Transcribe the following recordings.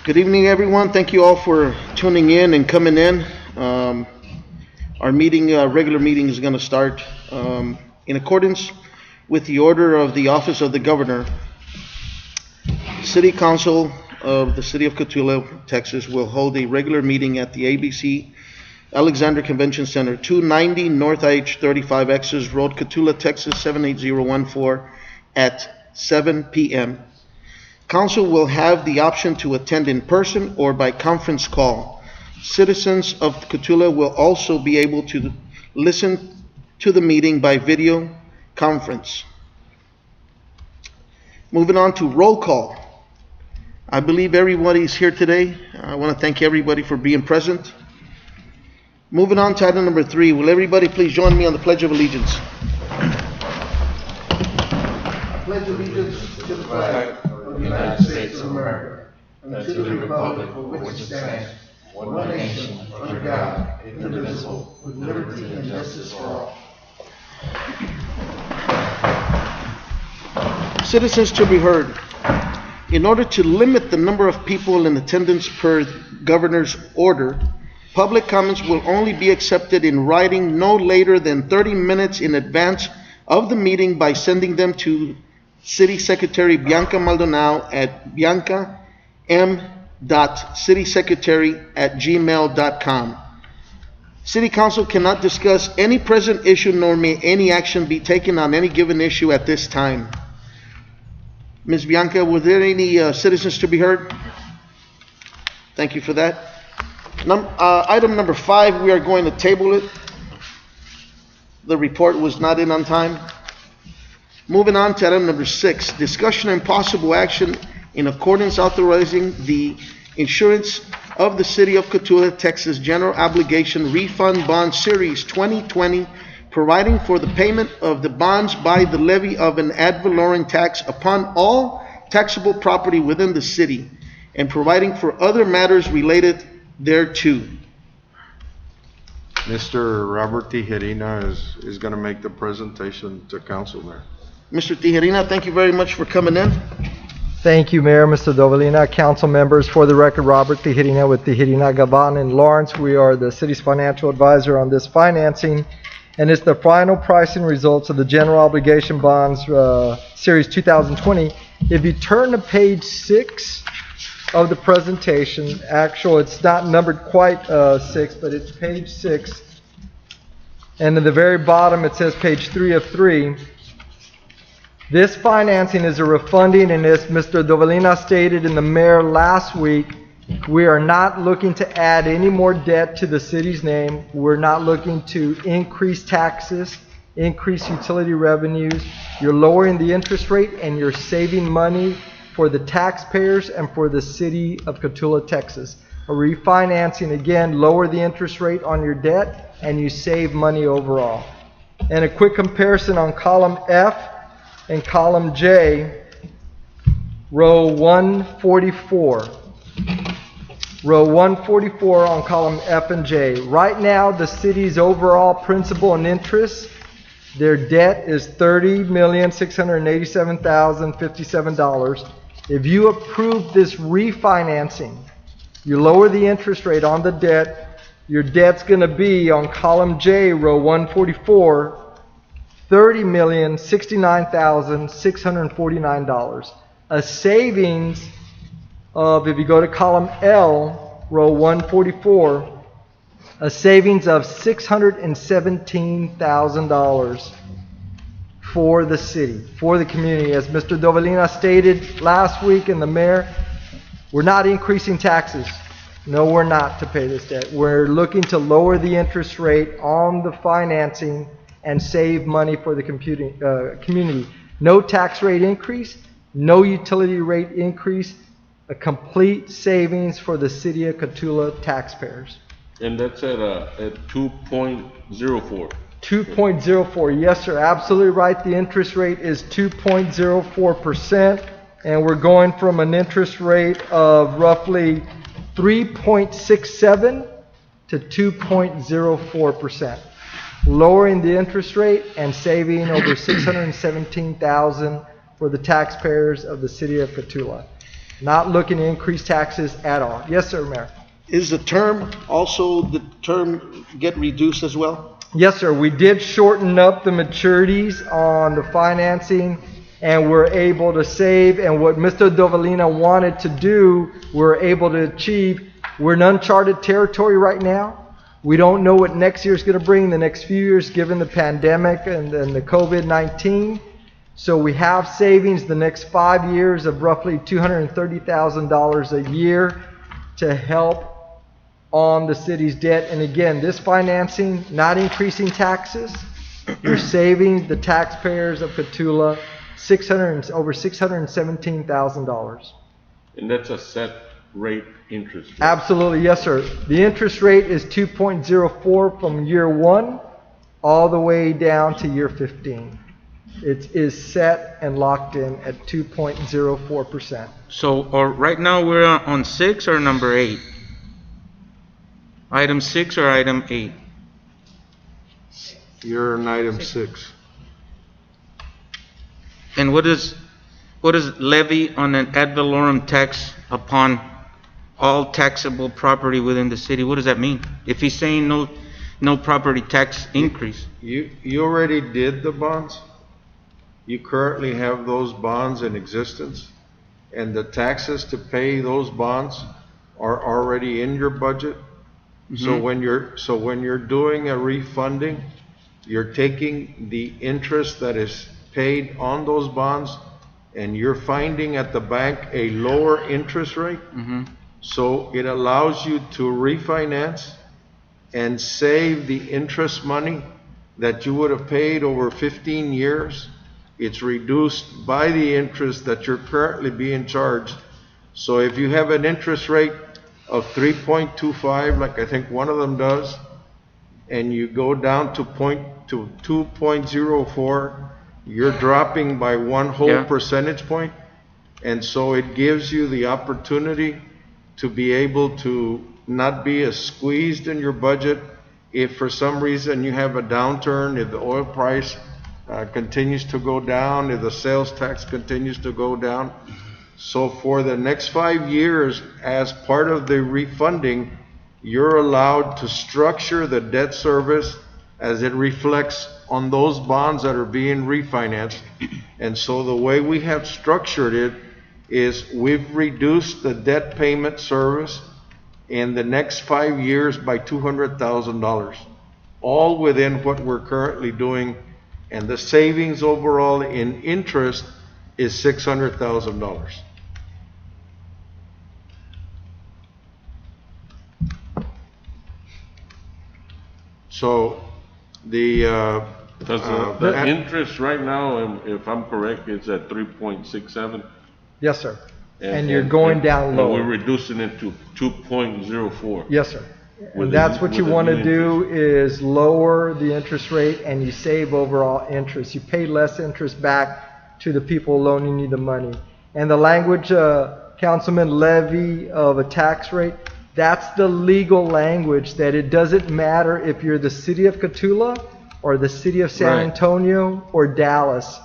Good evening, everyone. Thank you all for tuning in and coming in. Our meeting, regular meeting, is going to start in accordance with the order of the Office of the Governor. City Council of the City of Cotulla, Texas, will hold a regular meeting at the ABC Alexander Convention Center, 290 North IH-35 X's Road, Cotulla, Texas, 78014, at 7 p.m. Council will have the option to attend in person or by conference call. Citizens of Cotulla will also be able to listen to the meeting by video conference. Moving on to roll call. I believe everybody's here today. I want to thank everybody for being present. Moving on to item number 3. Will everybody please join me on the Pledge of Allegiance? I pledge allegiance to the flag of the United States of America and to the republic for which it stands, one nation, under God, indivisible, with liberty and justice for all. Citizens to be heard. In order to limit the number of people in attendance per Governor's order, public comments will only be accepted in writing no later than 30 minutes in advance of the meeting by sending them to City Secretary Bianca Maldonado at biancam.citysecretary@gmail.com. City Council cannot discuss any present issue nor may any action be taken on any given issue at this time. Ms. Bianca, were there any citizens to be heard? Thank you for that. Item number 5, we are going to table it. The report was not in on time. Moving on to item number 6, discussion and possible action in accordance authorizing the insurance of the City of Cotulla, Texas General Obligation Refund Bond Series 2020, providing for the payment of the bonds by the levy of an ad valorem tax upon all taxable property within the city, and providing for other matters related thereto. Mr. Robert Tijerina is going to make the presentation to council there. Mr. Tijerina, thank you very much for coming in. Thank you, Mayor, Mr. Dovalina, council members. For the record, Robert Tijerina with Tijerina, Gavan, and Lawrence. We are the city's financial advisor on this financing, and it's the final pricing results of the General Obligation Bonds Series 2020. If you turn to page 6 of the presentation, it's not numbered quite 6, but it's page 6, and at the very bottom it says page 3 of 3. This financing is a refunding, and as Mr. Dovalina stated in the mayor last week, we are not looking to add any more debt to the city's name. We're not looking to increase taxes, increase utility revenues. You're lowering the interest rate and you're saving money for the taxpayers and for the city of Cotulla, Texas. A refinancing, again, lower the interest rate on your debt and you save money overall. And a quick comparison on column F and column J, row 144. Row 144 on column F and J. Right now, the city's overall principal and interest, their debt is $30,687,057. If you approve this refinancing, you lower the interest rate on the debt, your debt's going to be on column J, row 144, $30,069,649. A savings of, if you go to column L, row 144, a savings of $617,000 for the city, for the community. As Mr. Dovalina stated last week, and the mayor, we're not increasing taxes. No, we're not, to pay this debt. We're looking to lower the interest rate on the financing and save money for the community. No tax rate increase, no utility rate increase, a complete savings for the city of Cotulla taxpayers. And that's at 2.04. 2.04, yes sir, absolutely right. The interest rate is 2.04%, and we're going from an interest rate of roughly 3.67 to 2.04%. Lowering the interest rate and saving over $617,000 for the taxpayers of the city of Cotulla. Not looking to increase taxes at all. Yes, sir, Mayor. Is the term get reduced as well? Yes, sir. We did shorten up the maturities on the financing, and we're able to save. And what Mr. Dovalina wanted to do, we're able to achieve. We're in uncharted territory right now. We don't know what next year is going to bring, the next few years, given the pandemic and the COVID-19. So we have savings the next 5 years of roughly $230,000 a year to help on the city's debt. And again, this financing, not increasing taxes, you're saving the taxpayers of Cotulla over $617,000. And that's a set rate interest rate. Absolutely, yes, sir. The interest rate is 2.04 from year 1 all the way down to year 15. It is set and locked in at 2.04%. So, or right now we're on 6 or number 8? Item 6 or item 8? You're in item 6. And what is levy on an ad valorem tax upon all taxable property within the city? What does that mean? If he's saying no property tax increase. You already did the bonds. You currently have those bonds in existence, and the taxes to pay those bonds are already in your budget. So when you're doing a refunding, you're taking the interest that is paid on those bonds, and you're finding at the bank a lower interest rate. So it allows you to refinance and save the interest money that you would have paid over 15 years. It's reduced by the interest that you're currently being charged. So if you have an interest rate of 3.25, like I think one of them does, and you go down to 2.04, you're dropping by one whole percentage point. And so it gives you the opportunity to be able to not be as squeezed in your budget if for some reason you have a downturn, if the oil price continues to go down, if the sales tax continues to go down. So for the next 5 years, as part of the refunding, you're allowed to structure the debt service as it reflects on those bonds that are being refinanced. And so the way we have structured it is we've reduced the debt payment service in the next 5 years by $200,000, all within what we're currently doing. And the savings overall in interest is $600,000. So the interest right now, if I'm correct, is at 3.67. Yes, sir. And you're going down low. We're reducing it to 2.04. Yes, sir. And that's what you want to do, is lower the interest rate, and you save overall interest. You pay less interest back to the people loaning you the money. And the language, Councilman, levy of a tax rate, that's the legal language, that it doesn't matter if you're the city of Cotulla or the city of San Antonio or Dallas.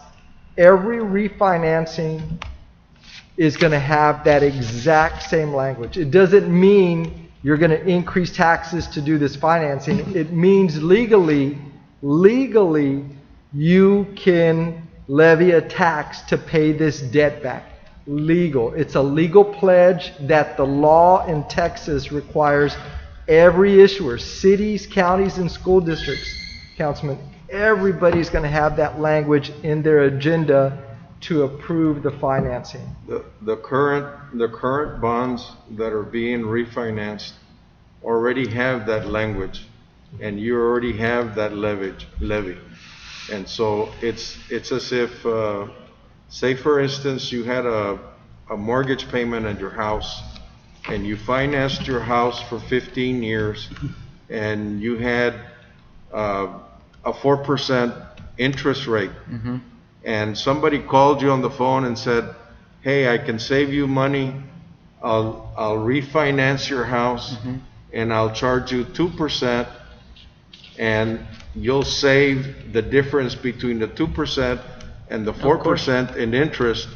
Every refinancing is going to have that exact same language. It doesn't mean you're going to increase taxes to do this financing. It means legally you can levy a tax to pay this debt back. Legal. It's a legal pledge that the law in Texas requires every issuer, cities, counties, and school districts, Councilman, everybody's going to have that language in their agenda to approve the financing. The current bonds that are being refinanced already have that language, and you already have that levy. And so it's as if, say for instance, you had a mortgage payment on your house, and you financed your house for 15 years, and you had a 4% interest rate. And somebody called you on the phone and said, hey, I can save you money, I'll refinance your house, and I'll charge you 2%, and you'll save the difference between the 2% and the 4% in interest,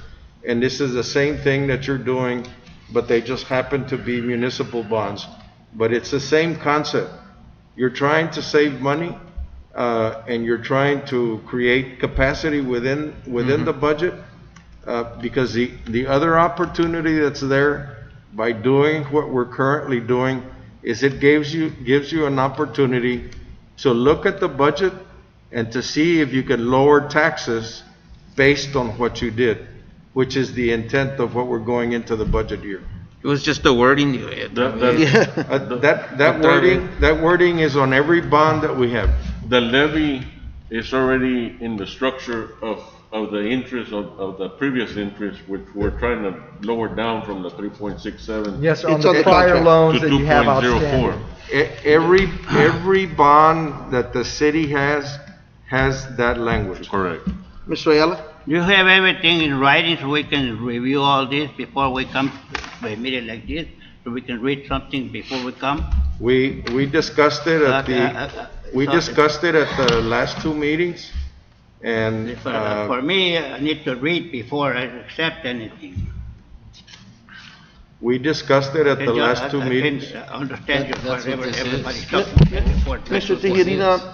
and this is the same thing that you're doing, but they just happen to be municipal bonds. But it's the same concept. You're trying to save money, and you're trying to create capacity within the budget, because the other opportunity that's there by doing what we're currently doing is it gives you an opportunity to look at the budget and to see if you can lower taxes based on what you did, which is the intent of what we're going into the budget year. It was just the wording. That wording is on every bond that we have. The levy is already in the structure of the interest of the previous interest, which we're trying to lower down from the 3.67. Yes, sir, on It's on the the prior contract. loans To that you have outstanding. 2.04. Every bond that the city has that language. Correct. Mr. Ayala? You have everything in writing so we can review all this before we come to a meeting like this, so we can read something before we come? We discussed it at the last two meetings, and, For me, I need to read before I accept anything. we discussed it at the last two meetings. I understand you, That's what whatever this is. everybody's talking before. Mr. Tijerina,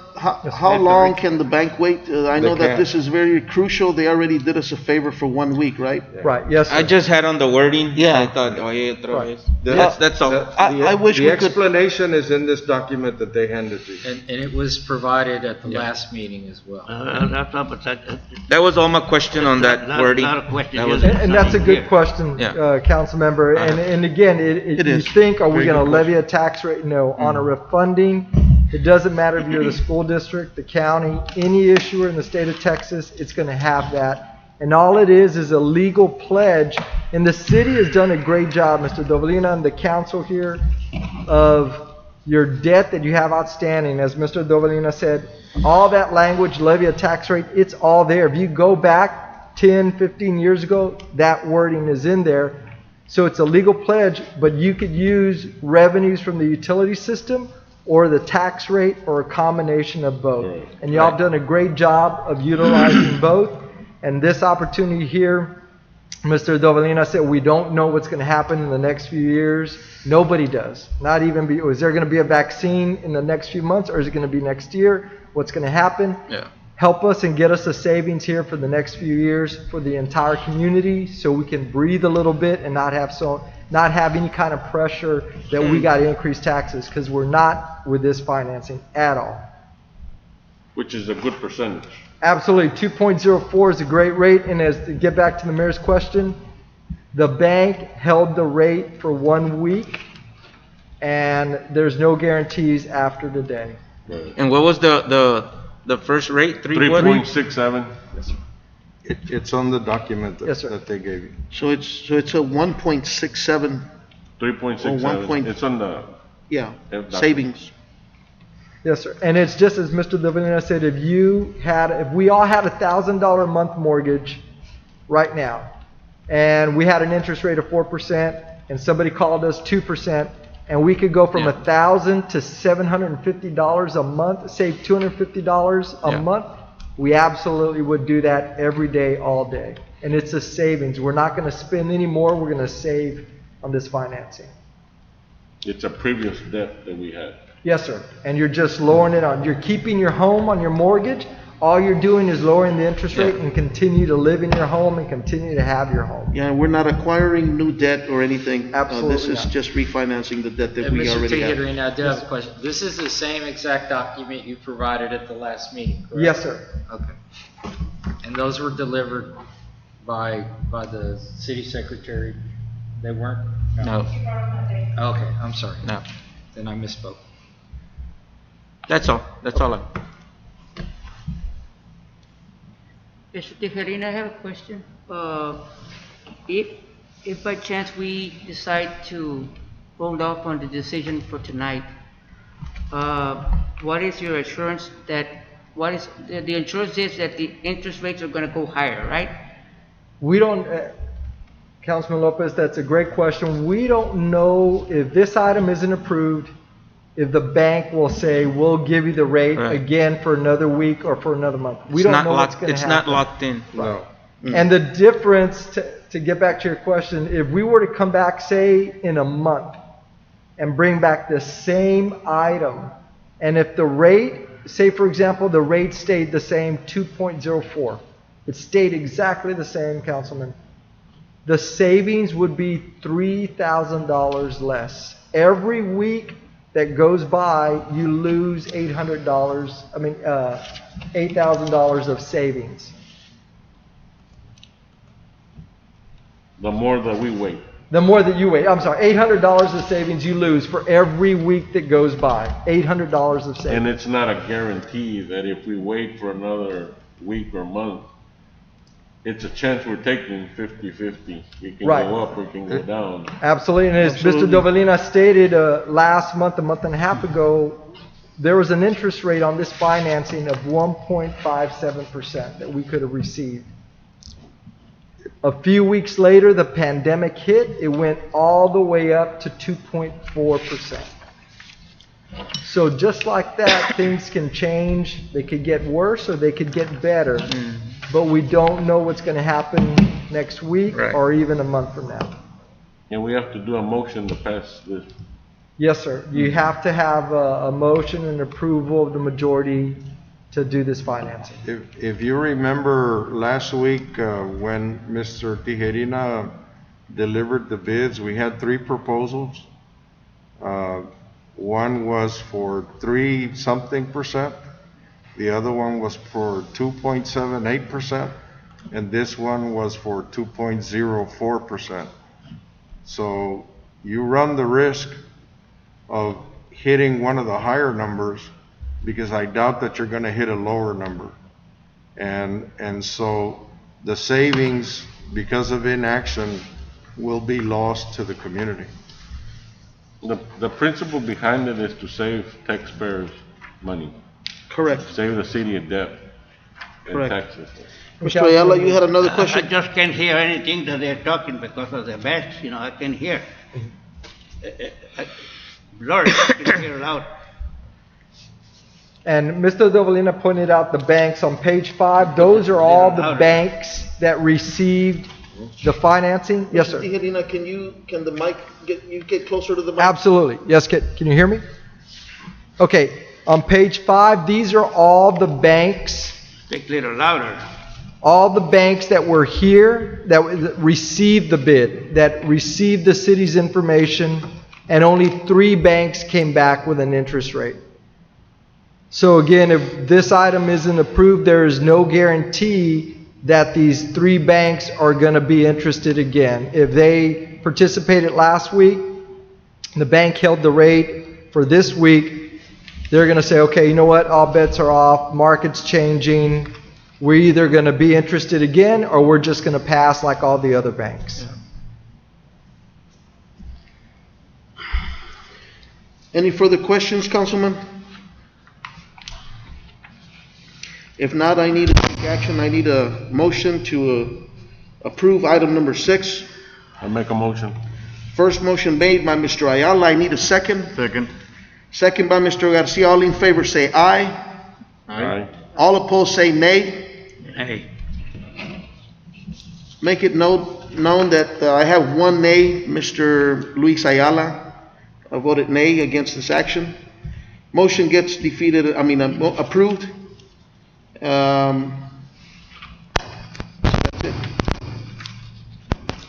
how long can the bank wait? I know that this is very crucial. They already did us a favor for 1 week, right? Right, yes, I sir. just had on the wording. Yeah. I thought, oye, otra Right. vez. That's all. I wish we The could, explanation is in this document that they handed to you. And it was provided at the last meeting as well. That's all, but That was all my question on that wording. Not a question. That was just And that's a something good here. question, Yeah. council member. And again, It you is. think, are we Very gonna good levy a tax rate? No, on a refunding. It doesn't matter if you're the school district, the county, any issuer in the state of Texas, it's gonna have that. And all it is a legal pledge. And the city has done a great job, Mr. Dovalina and the council here, of your debt that you have outstanding. As Mr. Dovalina said, all that language, levy a tax rate, it's all there. If you go back 10, 15 years ago, that wording is in there. So it's a legal pledge, but you could use revenues from the utility system or the tax rate or a combination of both. Right. And y'all have done a great job of utilizing both. And this opportunity here, Mr. Dovalina said, we don't know what's going to happen in the next few years. Nobody does. Not even is there going to be a vaccine in the next few months, or is it going to be next year? What's going to happen? Yeah. Help us and get us a savings here for the next few years for the entire community, so we can breathe a little bit and not have any kind of pressure that we got to increase taxes, because we're not with this financing at all. Which is a good percentage. Absolutely, 2.04 is a great rate, and to get back to the mayor's question, the bank held the rate for 1 week, and there's no guarantees after today. And what was the first rate? 3.67. It's on the document Yes, sir. that they gave you. so it's a 1.67, 3.67. Or 1. It's on the. yeah, document. savings. Yes, sir. And it's just as Mr. Davalina said, if we all had $1,000 a month mortgage right now, and we had an interest rate of 4%, and somebody called us 2%, and we could go from Yeah. $1,000 to $750 a month, save $250 a Yeah. month, we absolutely would do that every day, all day. And it's a savings. We're not going to spend any more. We're going to save on this financing. It's a previous debt that we had. Yes, sir. And you're just lowering it on, you're keeping your home on your mortgage. All you're doing is lowering the interest rate and continue to live in your home and continue to have your home. Yeah, we're not acquiring new debt or anything. Absolutely This is not. just refinancing the debt that And we Mr. already have. Tijerina, I do have a question. This is the same exact document you provided at the last meeting, correct? Yes, sir. Okay. And those were delivered by the city secretary? They weren't? No, Okay, I'm sorry. no. Then I misspoke. That's all. That's all. Mr. Tijerina, I have a question. If by chance we decide to hold off on the decision for tonight, what is your assurance that, the insurance is that the interest rates are gonna go higher, right? We don't, Councilman Lopez, that's a great question. We don't know if this item isn't approved, if the bank will say, we'll give you the rate Right. again for another week or for another month. We It's don't not know what's locked. going to It's happen. not locked in. No. And the difference, to get back to your question, if we were to come back, say, in a month, and bring back the same item, and if the rate, say for example, the rate stayed the same, 2.04, it stayed exactly the same, Councilman, the savings would be $3,000 less. Every week that goes by, you lose $8,000 of savings. The more that we wait. The more that you wait, I'm sorry, $800 of savings you lose for every week that goes by. $800 of savings. And it's not a guarantee that if we wait for another week or month, it's a chance we're taking 50-50. It can Right. go up or it can go down. Absolutely, and as Mr. Dovalina stated last month, a month and a half ago, there was an interest rate on this financing of 1.57% that we could have received. A few weeks later, the pandemic hit. It went all the way up to 2.4%. So just like that, things can change. They could get worse or they could get better. But we don't know what's going to happen next week or even a month from now. And we have to do a motion to pass this. Yes, sir. You have to have a motion and approval of the majority to do this financing. If you remember last week, when Mr. Tijerina delivered the bids, we had 3 proposals. One was for 3-something%. The other one was for 2.78%, and this one was for 2.04%. So you run the risk of hitting one of the higher numbers, because I doubt that you're going to hit a lower number. And so the savings, because of inaction, will be lost to the community. The principle behind it is to save taxpayers money. Correct. Save the city of debt and Correct. taxes. Mr. Ayala, you had another I question? just can't hear anything that they're talking because of the bags, I can't hear. Lord, I can hear loud. And Mr. Dovalina pointed out the banks on page 5. Those are all the banks that received the financing. Yes, sir. Tijerina, can the mic get closer to the mic? Absolutely. Yes, can you hear me? Okay, on page 5, these are all the banks. Speak a little louder. All the banks that were here that received the bid, that received the city's information, and only 3 banks came back with an interest rate. So again, if this item isn't approved, there is no guarantee that these 3 banks are going to be interested again. If they participated last week, the bank held the rate for this week, they're going to say, okay, you know what, all bets are off, market's changing, we're either going to be interested again or we're just going to pass like all the other banks. Any further questions, Councilman? If not, I need to take action. I need a motion to approve item number 6. I make a motion. First motion made by Mr. Ayala. I need a second. Second. Second by Mr. Garcia. All in favor say aye. Aye. All opposed say nay. Hey, Make it known that I have 1 nay, Mr. Luis Ayala. I voted nay against this action. Motion gets approved. That's it.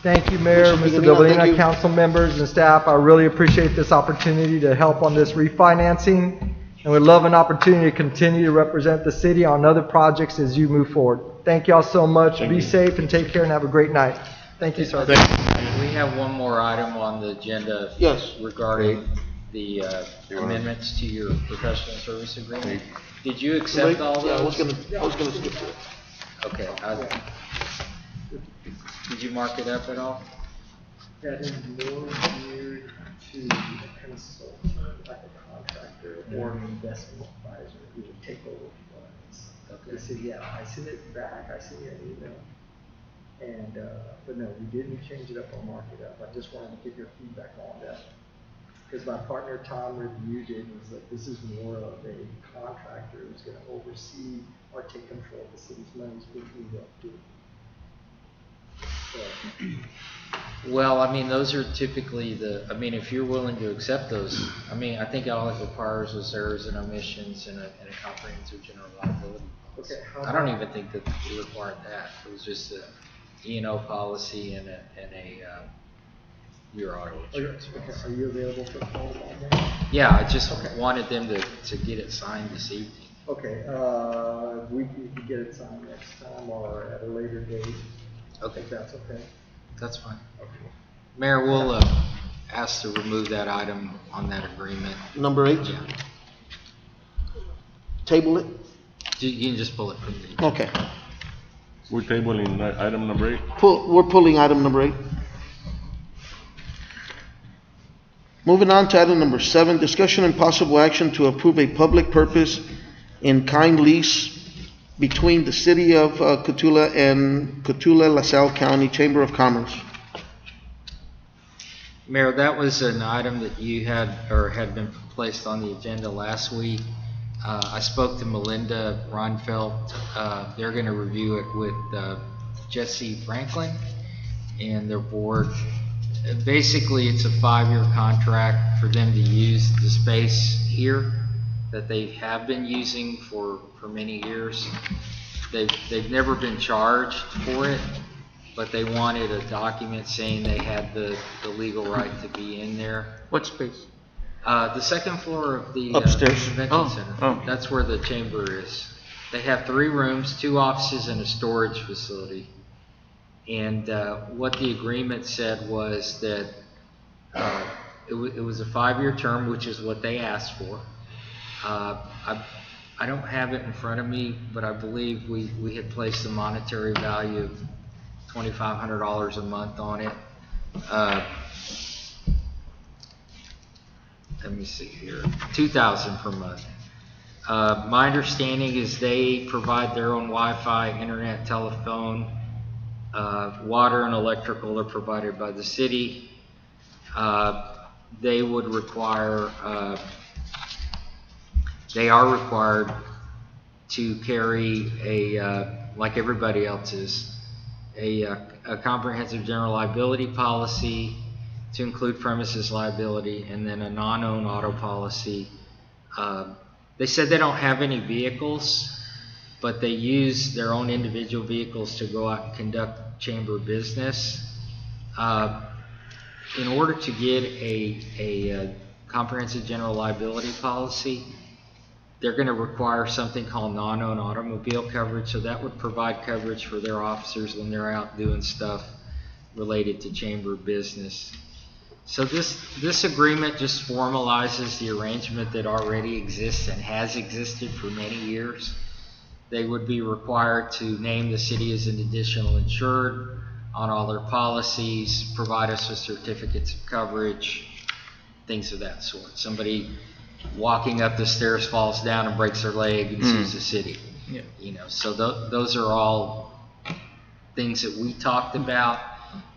Thank you, Mayor, Mr. Mr. Dovalina, thank Dovalina, you. council members and staff. I really appreciate this opportunity to help on this refinancing, and would love an opportunity to continue to represent the city on other projects as you move forward. Thank you all so much. Be safe and take care and have a great night. Thank you, sir. We have one more item on the agenda. Yes. Regarding the amendments to your professional service agreement. Did you accept all those? Yeah, I was gonna skip to it. Okay. Did you mark it up at all? That is more geared to a consultant, like a contractor or an investment advisor who would take over funds. They said, yeah, I sent it back, I sent you an email. And, but no, we didn't change it up or mark it up. I just wanted to get your feedback on that. Because my partner Tom reviewed it and was like, this is more of a contractor who's gonna oversee or take control of the city's monies, which we will do. Well, I mean, those are typically if you're willing to accept those, I think all it requires is errors and omissions and a comprehensive general liability policy. Okay, I don't even think that it required that. It was just a E&O policy and your auto insurance policy. Are you available for a call tomorrow? Yeah, I just wanted them to get it signed this evening. Okay, we can get it signed next time or at a later date. Okay. If that's okay. That's fine. Mayor, we'll ask to remove that item on that agreement. Number 8, Yeah. table it? You can just pull it from the. Okay. We're tabling item number 8. We're pulling item number 8. Moving on to item number 7, discussion and possible action to approve a public purpose in kind lease between the city of Cotulla and Cotulla, LaSalle County Chamber of Commerce. Mayor, that was an item that you had been placed on the agenda last week. I spoke to Melinda Ronfeld. They're going to review it with Jesse Franklin and their board. Basically, it's a 5-year contract for them to use the space here that they have been using for many years. They've never been charged for it, but they wanted a document saying they had the legal right to be in there. What space? The second floor of the Upstairs. convention center. Oh. That's where the chamber is. They have 3 rooms, 2 offices, and a storage facility. And what the agreement said was that it was a 5-year term, which is what they asked for. I don't have it in front of me, but I believe we had placed a monetary value of $2,500 a month on it. Let me see here, $2,000 per month. My understanding is they provide their own Wi-Fi, internet, telephone, water and electrical are provided by the city. They are required to carry like everybody else is, a comprehensive general liability policy to include premises liability, and then a non-owned auto policy. They said they don't have any vehicles, but they use their own individual vehicles to go out and conduct chamber business. In order to get a comprehensive general liability policy, they're going to require something called non-owned automobile coverage, so that would provide coverage for their officers when they're out doing stuff related to chamber business. So this agreement just formalizes the arrangement that already exists and has existed for many years. They would be required to name the city as an additional insured on all their policies, provide us with certificates of coverage, things of that sort. Somebody walking up the stairs falls down and breaks their leg and sues the city. Yeah. So those are all things that we talked about.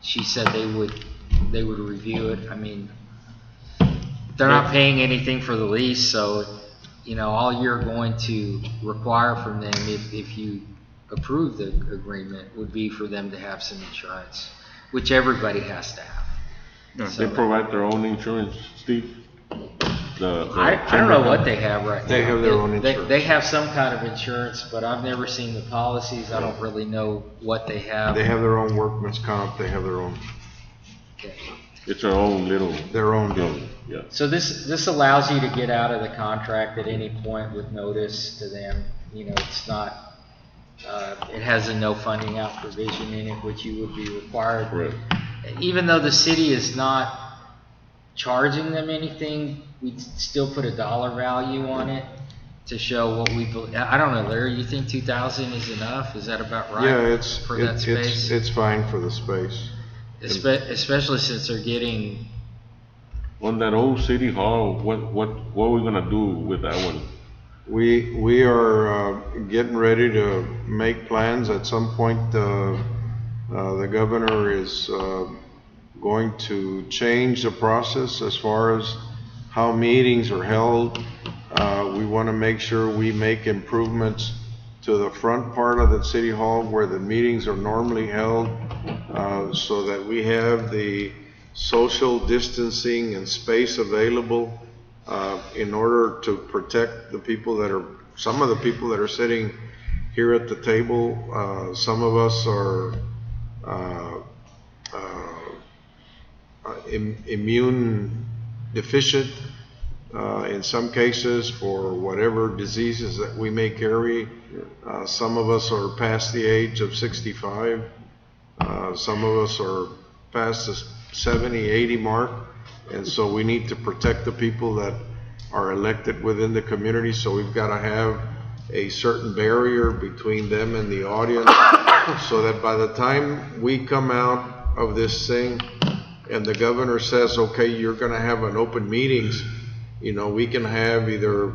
She said they would review it. They're not paying anything for the lease, so all you're going to require from them if you approve the agreement would be for them to have some insurance, which everybody has to have. Yeah. So They provide their own insurance, Steve? I don't know what they have right now. They have their own insurance. They have some kind of insurance, but I've never seen the policies. I don't really know what they have. They have their own workman's comp, they have their own Okay. It's our own little. deal. Yeah. So this allows you to get out of the contract at any point with notice to them. It's not, it has a no funding out provision in it, which you would be required. Right. Even though the city is not charging them anything, we'd still put a dollar value on it to show what we believe. I don't know, Larry, you think 2,000 is enough? Is that about right? Yeah, for that space? it's fine for the space. Especially since they're getting. On that old city hall, what are we gonna do with that one? We are getting ready to make plans. At some point, the governor is going to change the process as far as how meetings are held. We want to make sure we make improvements to the front part of the city hall where the meetings are normally held, so that we have the social distancing and space available in order to protect the people that are, some of the people that are sitting here at the table. Some of us are immune deficient in some cases for whatever diseases that we may carry. Some of us are past the age of 65. Some of us are past the 70, 80 mark. And so we need to protect the people that are elected within the community. So we've got to have a certain barrier between them and the audience so that by the time we come out of this thing and the governor says, okay, you're going to have an open meetings, you know, we can have either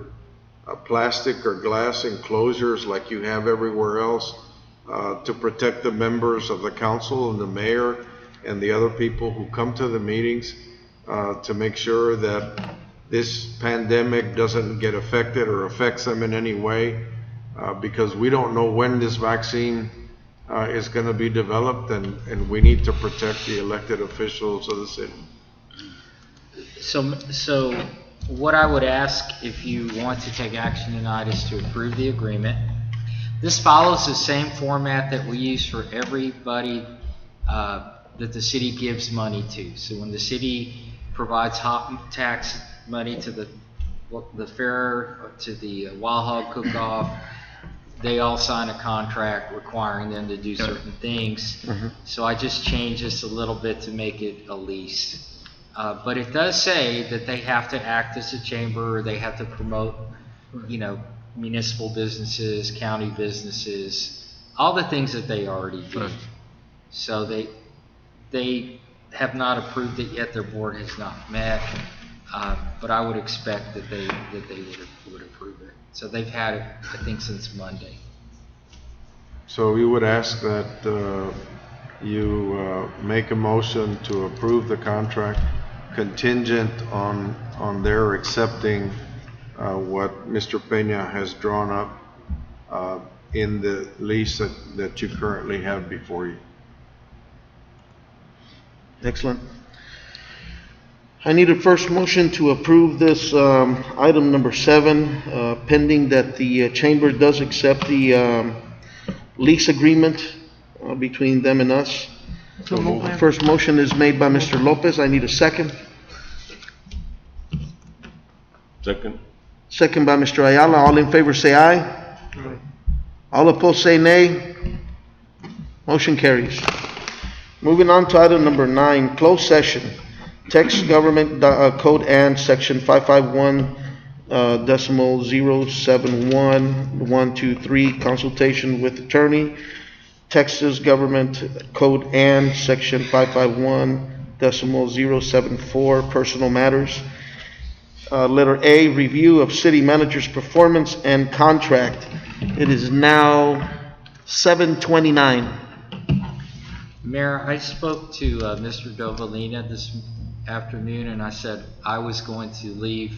a plastic or glass enclosures like you have everywhere else to protect the members of the council and the mayor and the other people who come to the meetings to make sure that this pandemic doesn't get affected or affects them in any way because we don't know when this vaccine is going to be developed, and we need to protect the elected officials of the city. So what I would ask if you want to take action tonight is to approve the agreement. This follows the same format that we use for everybody that the city gives money to. So when the city provides hot tax money to the fair, to the Wild Hog Cook-Off, they all sign a contract requiring them to do certain things. So I just changed this a little bit to make it a lease. But it does say that they have to act as a chamber, or they have to promote, you know, municipal businesses, county businesses, all the things that they already do. So they have not approved it yet. Their board has not met, but I would expect that they would approve it. So they've had it, I think, since Monday. So we would ask that you make a motion to approve the contract contingent on their accepting what Mr. Peña has drawn up in the lease that you currently have before you. Excellent. I need a first motion to approve this item number 7, pending that the chamber does accept the lease agreement between them and us. First motion is made by Mr. Lopez. I need a second. Second. Second by Mr. Ayala. All in favor say aye. All opposed say nay. Motion carries. Moving on to item number 9, closed session. Text Government Code and Section 551 decimal 071123, consultation with attorney. Texas Government Code and Section 551 decimal 074, personal matters. Letter A, review of city manager's performance and contract. It is now 7:29. Mayor, I spoke to Mr. Dovalina this afternoon, and I said I was going to leave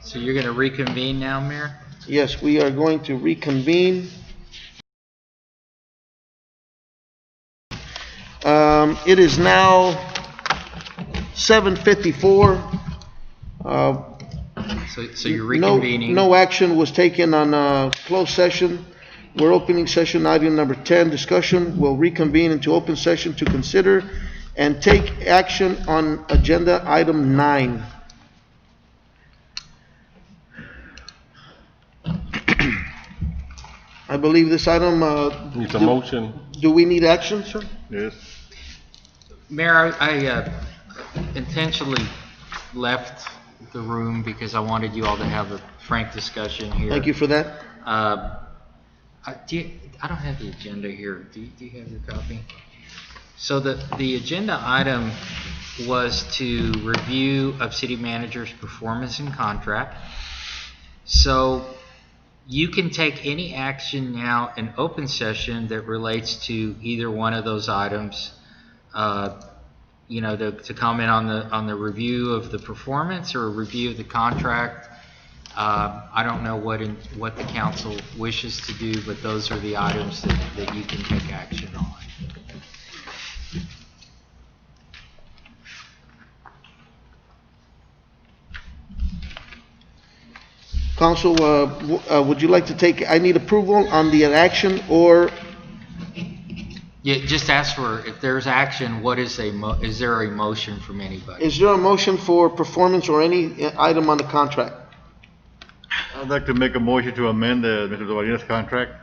So you're gonna reconvene now, Mayor? Yes, we are going to reconvene. It is now 7:54. So you're reconvening? No action was taken on closed session. We're opening session item number 10, discussion. We'll reconvene into open session to consider and take action on agenda item 9. I believe this item, Needs a motion. do we need action, sir? Yes. Mayor, I intentionally left the room because I wanted you all to have a frank discussion here. Thank you for that. I don't have the agenda here. Do you have your copy? So the agenda item was to review of city manager's performance and contract. So you can take any action now in open session that relates to either one of those items. To comment on the review of the performance or a review of the contract. I don't know what the council wishes to do, but those are the items that you can take action on. Council, would you like to take, I need approval on the action, or Yeah, just ask for, if there's action, is there a motion from anybody? is there a motion for performance or any item on the contract? I'd like to make a motion to amend Mr. Dovalina's contract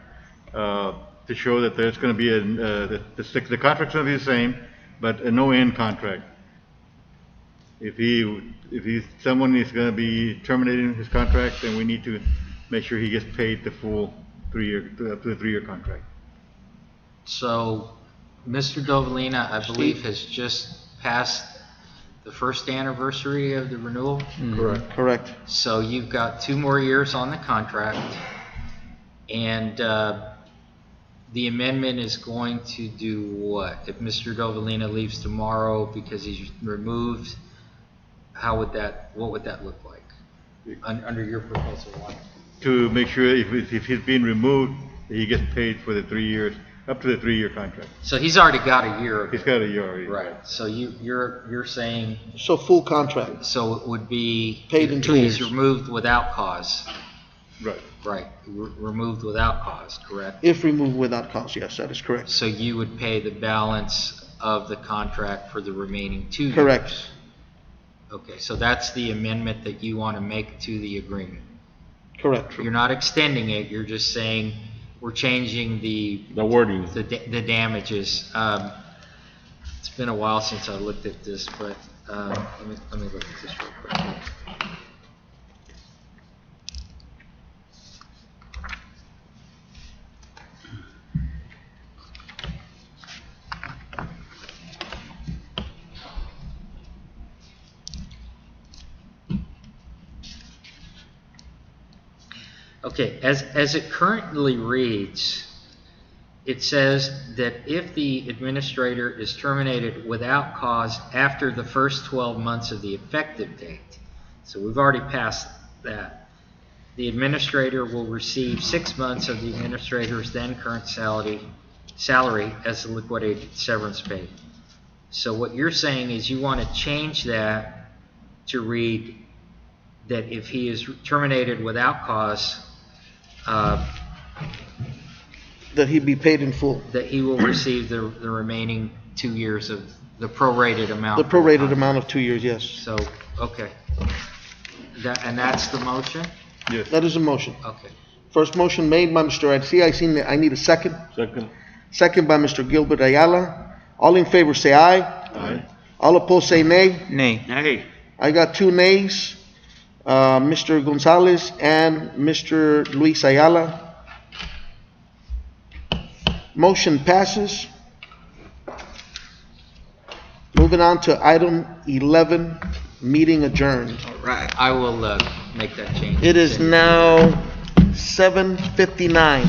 to show that there's going to be the contract's going to be the same, but a no-end contract. If someone is going to be terminating his contract, then we need to make sure he gets paid the full 3-year contract. So, Mr. Dovalina, I believe, has just passed the first anniversary of the renewal. Correct. So you've got 2 more years on the contract, and the amendment is going to do what? If Mr. Dovalina leaves tomorrow because he's removed, what would that look like under your proposal? To make sure if he's being removed, he gets paid for the 3 years, up to the 3-year contract. So he's already got a year. He's got a year already. Right. So you're saying, So full contract, so it would be paid in 2 he's years. removed without cause. Right. Right. Removed without cause, correct? If removed without cause, yes, that is correct. So you would pay the balance of the contract for the remaining 2 years? Correct. Okay, so that's the amendment that you want to make to the agreement. Correct. You're not extending it, you're just saying we're changing the wording. the damages. It's been a while since I looked at this, but let me look at this real quick. Okay, as it currently reads, it says that if the administrator is terminated without cause after the first 12 months of the effective date, so we've already passed that, the administrator will receive 6 months of the administrator's then current salary as a liquidated severance pay. So what you're saying is you want to change that to read that if he is terminated without cause, That he be paid in full, that he will receive the remaining 2 years of the prorated amount. the prorated amount of 2 years, yes. So, okay. And that's the motion? Yes. That is a motion. Okay. First motion made by Mr. Garcia, I need a second. Second. Second by Mr. Gilbert Ayala. All in favor say aye. Aye. All opposed say nay. Nay. Hey, I got 2 nays, Mr. Gonzalez and Mr. Luis Ayala. Motion passes. Moving on to item 11, meeting adjourned. I will make that change. It is now 7:59.